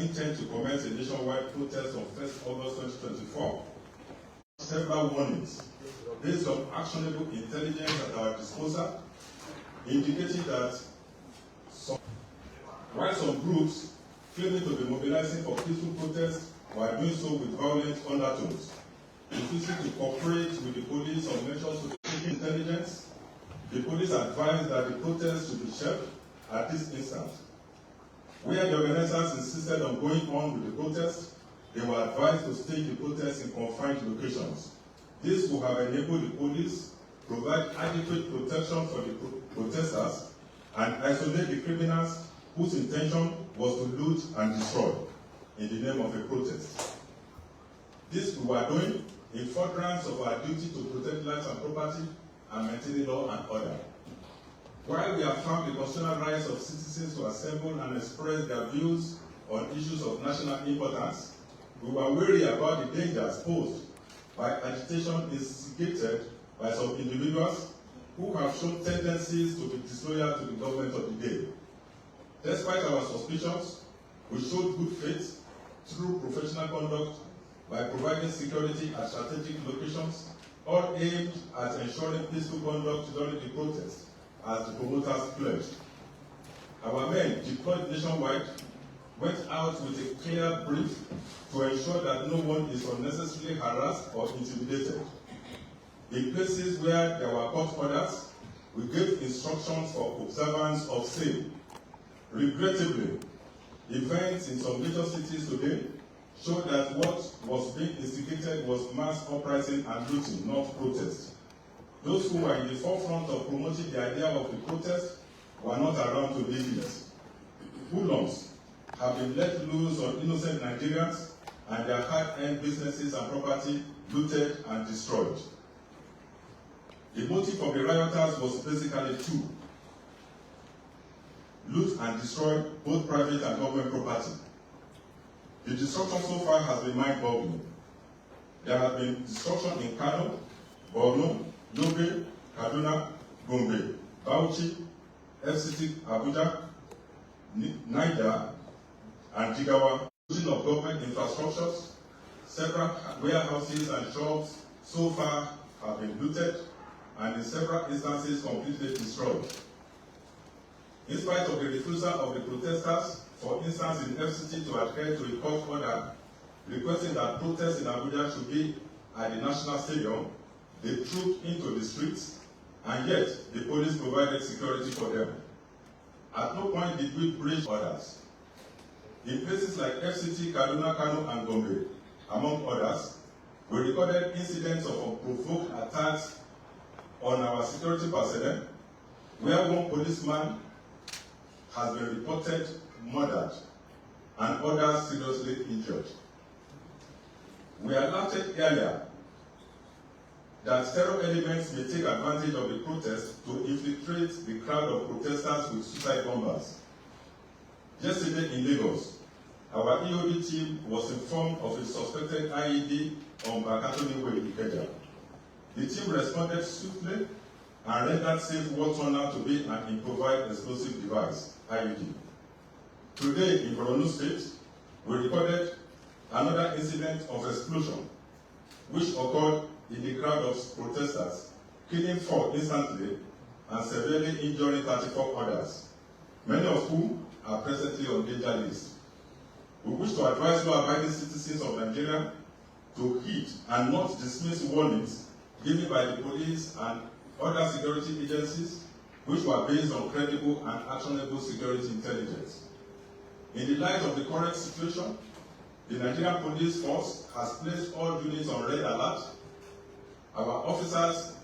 intend to commence a nationwide protest on 1st August 2024. Several warnings based on actionable intelligence at our disposal, indicating that while some groups claiming to be mobilizing for peaceful protests while doing so with violent undertones, refusing to cooperate with the police on measures to take intelligence, the police advised that the protest should be shelved at this instant. Where the organizers insisted on going on with the protest, they were advised to stage the protest in confined locations. This would have enabled the police to provide adequate protection for the protesters and isolate the criminals whose intention was to loot and destroy in the name of a protest. This we were doing in furtherance of our duty to protect lives and property and maintain law and order. While we affirm the constitutional rights of citizens to assemble and express their views on issues of national importance, we were wary about the dangers posed by agitation instigated by some individuals who have shown tendencies to be disloyal to the government of the day. Despite our suspicions, we showed good faith through professional conduct by providing security at strategic locations, all aimed at ensuring peaceful conduct during the protest, as the promoters pledged. Our men, deployed nationwide, went out with a clear brief to ensure that no one is unnecessarily harassed or intimidated. In places where there were court orders, we gave instructions for observance of same. Regrettably, events in some major cities today show that what was being instigated was mass uprising and looting, not protest. Those who were in the forefront of promoting the idea of the protest were not around to lead it. Hoodlums have been let loose on innocent Nigerians and their hard-earned businesses and property looted and destroyed. The motive of the rioters was basically two: loot and destroy both private and government property. The destruction so far has been mind-boggling. There has been destruction in Kano, Borno, Yobe, Kaduna, Gombe, Bauchi, FCT, Abuja, Niger, and Jigawa. Looting of government infrastructures, several warehouses and shops so far have been looted and in several instances completely destroyed. In spite of the refusal of the protesters, for instance in FCT, to adhere to a court order requesting that protests in Abuja should be at the National Stadium, they trooped into the streets, and yet the police provided security for them. At no point did we breach orders. In places like FCT, Kaduna, Kano, and Gombe, among others, we recorded incidents of unprovoked attacks on our security personnel, where one policeman has been reported murdered and others seriously injured. We alerted earlier that terror elements may take advantage of the protest to infiltrate the crowd of protesters with suicide bombers. Yesterday in Lagos, our EOD team was informed of a suspected IED on Bakatoni Way, Ikeja. The team responded swiftly and rendered safe what turned out to be an improvised explosive device, IED. Today in Borno State, we recorded another incident of explosion, which occurred in the crowd of protesters, killing 4 instantly and severely injuring 34 others, many of whom are presently on danger list. We wish to advise law-abiding citizens of Nigeria to heed and not dismiss warnings given by the police and other security agencies, which were based on credible and actionable security intelligence. In the light of the current situation, the Nigerian Police Force has placed all units on red alert. Our officers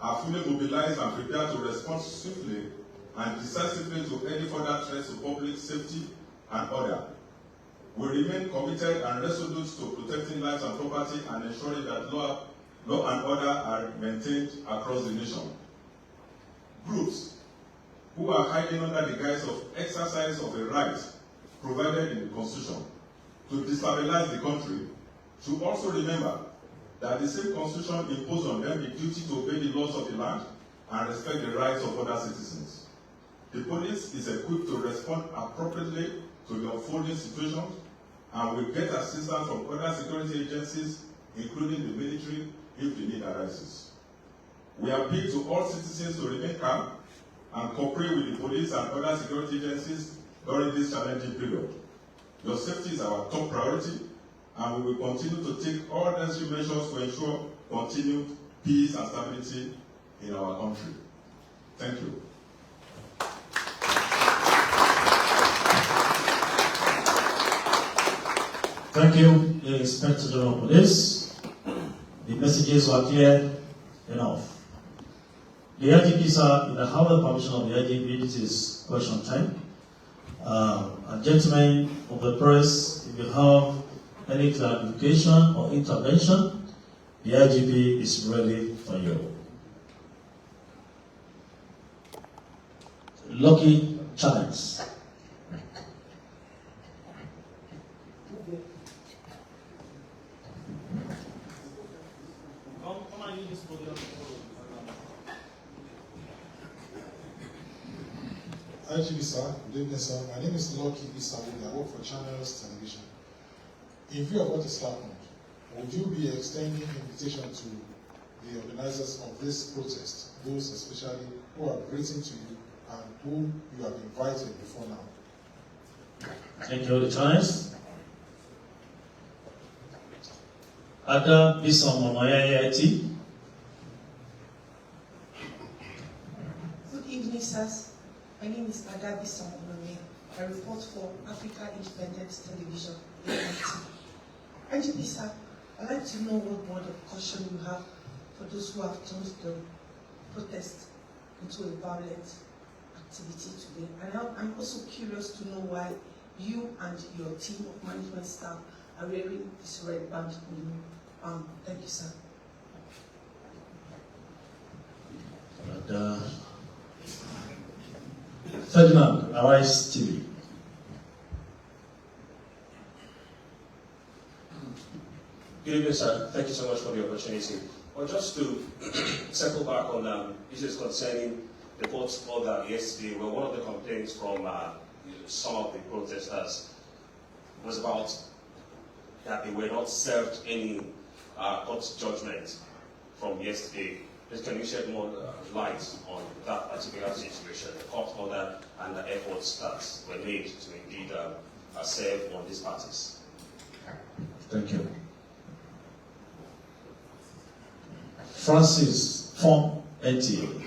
are fully mobilized and prepared to respond swiftly and decisively to any further threats to public safety and order. We remain committed and resolute to protecting lives and property and ensuring that law and order are maintained across the nation. Groups who are hiding under the guise of exercise of a right provided in the Constitution to destabilize the country should also remember that the same Constitution imposed on them the duty to obey the laws of the land and respect the rights of other citizens. The police is equipped to respond appropriately to the unfolding situations and will get assistance from other security agencies, including the military, if the need arises. We appeal to all citizens to remain calm and cooperate with the police and other security agencies during this challenging period. Your safety is our top priority, and we will continue to take all necessary measures to ensure continued peace and stability in our country. Thank you. Thank you, Inspector General of Police. The messages were clear enough. The IGP, sir, in the humble permission of the IGP, this is question time. And gentlemen of the press, if you have any clarification or intervention, the IGP is ready for you. Lucky chance. IGP, sir. Good evening, sir. My name is Lucky Isawudi. I work for Channels Television. In view of what has happened, would you be extending invitation to the organizers of this protest, those especially who are written to you and who you have invited before now? Thank you, the chance. Ada Bison Momoyayati. Good evening, sirs. My name is Ada Bison Momoyayati. I report for Africa Independent Television, AIT. IGP, sir, I'd like to know what word of caution you have for those who have turned the protest into a violent activity today. And I'm also curious to know why you and your team of management staff are wearing this red band on you. Thank you, sir. Ferdinand, Arise TV. Good evening, sir. Thank you so much for the opportunity. Well, just to circle back on issues concerning the court's order yesterday, well, one of the complaints from some of the protesters was about that they were not served any court judgment from yesterday. Please, can you shed more light on that particular situation, the court order and the efforts that were made to indeed serve on these parties? Thank you. Francis from NTA.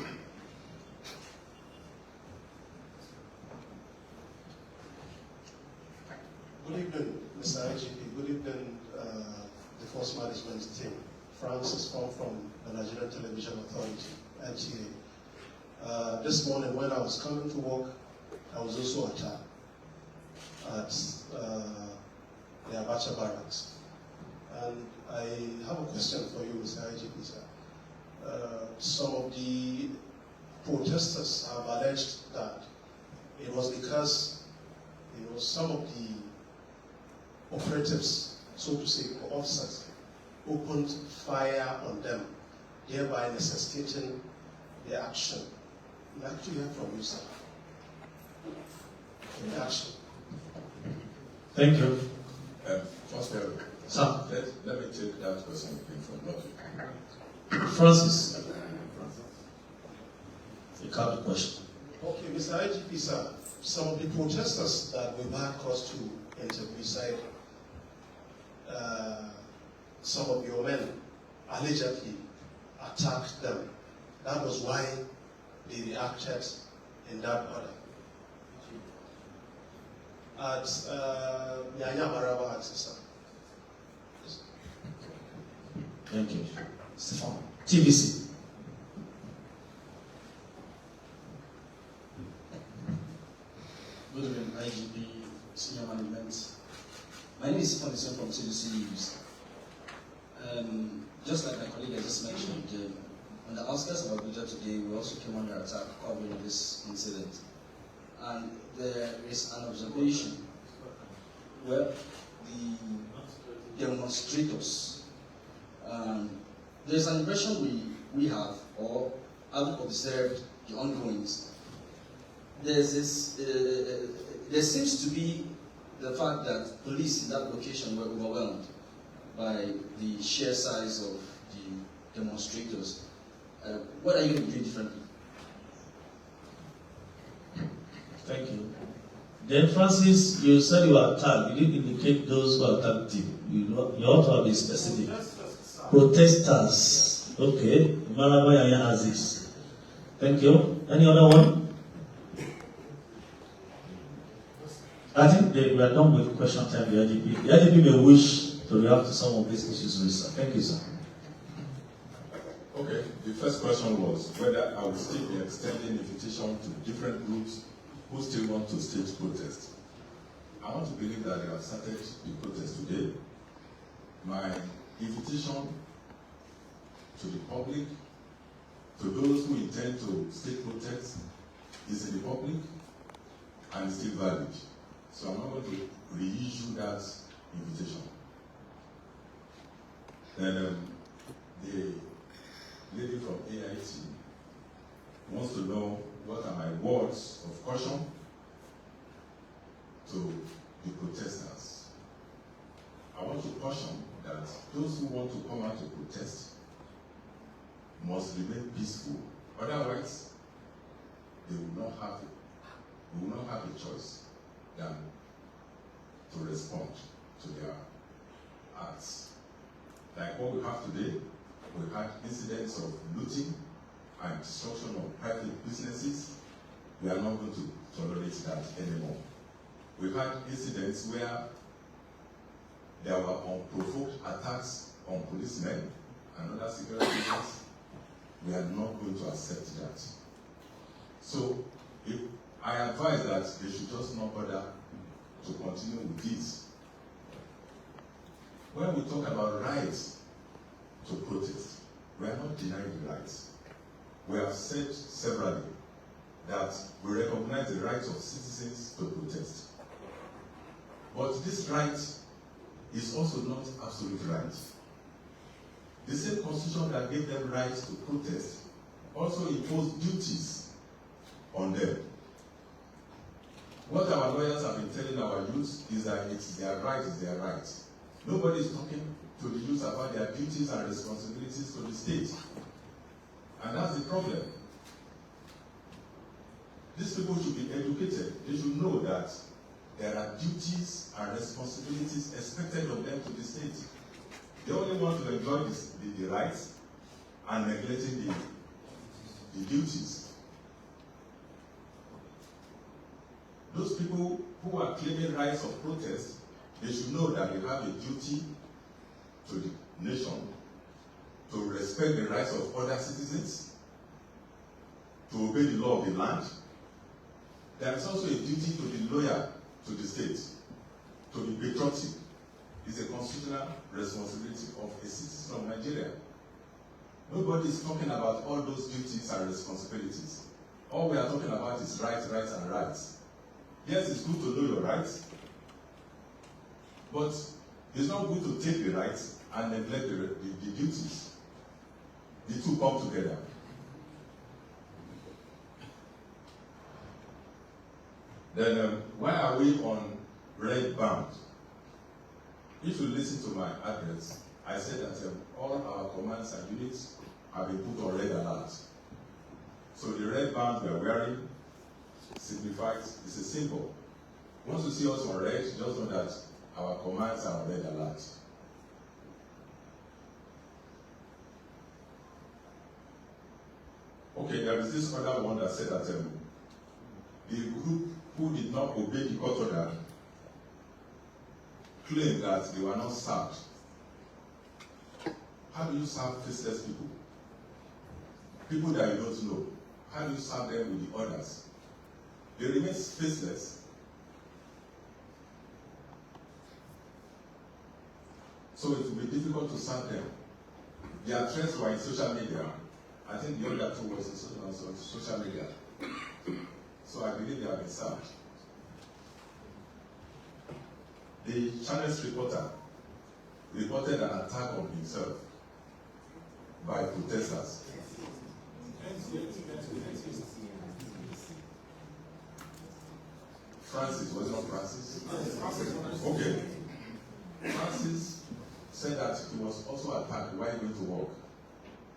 Good evening, Mr. IGP. Good evening, the Force Management team. Francis from the Nigerian Television Authority, NTA. This morning when I was coming to work, I was also attacked at the Abacha barracks. And I have a question for you, Mr. IGP, sir. Some of the protesters have alleged that it was because some of the operatives, so to say, or officers, opened fire on them, thereby necessitating their action. I'd like to hear from you, sir. The action. Thank you. First, Sir. let me take that question from Lucky. Francis. You have the question. Okay, Mr. IGP, sir, some of the protesters that we've had cause to interview said some of your men allegedly attacked them. That was why they reacted in that order. At Nyanya Maraba access, sir. Thank you. Stefan. TVC. Good evening, IGP, senior management. My name is Stefan from TVC News. Just like my colleague has just mentioned, on the outskirts of Abuja today, we also came under attack covering this incident. And there is an observation where the demonstrators, there's an impression we have, or have observed the ongoings. There's this, there seems to be the fact that police in that location were overwhelmed by the sheer size of the demonstrators. What are you going to do differently? Thank you. Then Francis, you said you were attacked. You didn't indicate those who attacked you. You ought to have been specific. Protesters. Okay. Malaba Yaya Aziz. Thank you. Any other one? I think we are done with question time, the IGP. The IGP may wish to react to some of these issues, sir. Thank you, sir. Okay, the first question was whether I will still be extending invitation to different groups who still want to stage protest. I want to believe that they have started the protest today. My invitation to the public, to those who intend to stage protest, is in the public and is still valid. So I'm not going to reissue that invitation. Then the lady from AIT wants to know what are my words of caution to the protesters. I want to caution that those who want to come out to protest must remain peaceful. Otherwise, they will not have a choice than to respond to their acts. Like what we have today, we had incidents of looting and destruction of private businesses. We are not going to tolerate that anymore. We had incidents where there were unprovoked attacks on policemen and other security agents. We are not going to accept that. So, if I advise that they should just not bother to continue with this. When we talk about rights to protest, we are not denying the rights. We have said severally that we recognize the rights of citizens to protest. But this right is also not absolute right. The same constitution that gave them rights to protest also imposed duties on them. What our lawyers have been telling our youth is that it's their right, it's their right. Nobody is talking to the youth about their duties and responsibilities to the state. And that's the problem. These people should be educated. They should know that there are duties and responsibilities expected of them to the state. They only want to enjoy the rights and neglecting the duties. Those people who are claiming rights of protest, they should know that they have a duty to the nation to respect the rights of other citizens, to obey the law of the land. There is also a duty to be loyal to the state, to be patriotic. It's a constitutional responsibility of a citizen of Nigeria. Nobody is talking about all those duties and responsibilities. All we are talking about is rights, rights, and rights. Yes, it's good to know your rights, but it's not good to take the rights and neglect the duties. The two come together. Then why are we on red band? If you listen to my address, I said that all our commands and units have been put on red alert. So the red band we are wearing signifies, it's a symbol. Once you see us on red, just know that our commands are on red alert. Okay, there is this other one that said that the group who did not obey the court order claimed that they were not served. How do you serve faceless people? People that you don't know. How do you serve them with the orders? They remain faceless. So it will be difficult to serve them. Their threats were in social media. I think the other two was on social media. So I believe they have been served. The channel's reporter reported an attack on himself by protesters. Francis, was it not Francis? Okay. Francis said that he was also attacked while going to work.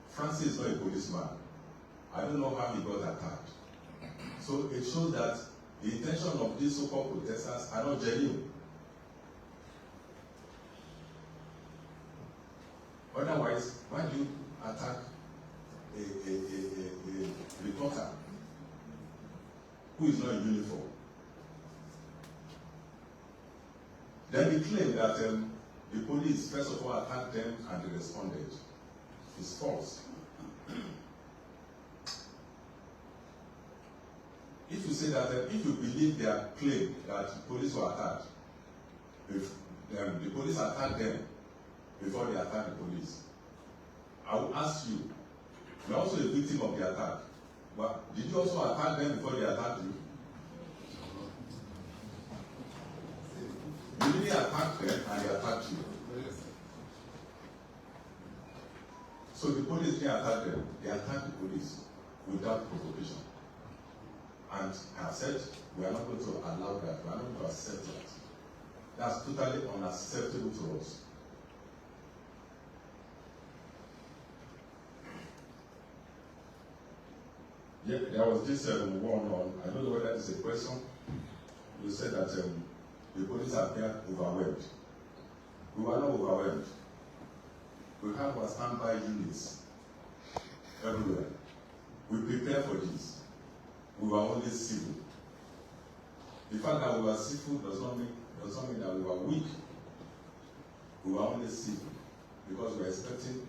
Francis is not a policeman. I don't know how he got attacked. So it shows that the intention of these so-called protesters are not genuine. Otherwise, why do you attack a reporter who is not in uniform? Then they claim that the police first of all attacked them and they responded. It's false. If you say that, if you believe their claim that the police were attacked, if the police attacked them before they attacked the police, I will ask you, you're also a victim of the attack, but did you also attack them before they attacked you? You really attacked them and they attacked you. So the police didn't attack them, they attacked the police without provocation. And I have said, we are not going to allow that, we are not going to accept that. That's totally unacceptable to us. Yeah, there was this one on, I don't know whether it's a question. You said that the police appear overwhelmed. We were not overwhelmed. We have our standby units everywhere. We prepare for this. We were only civil. The fact that we were civil does not mean that we were weak. We were only civil because we were expecting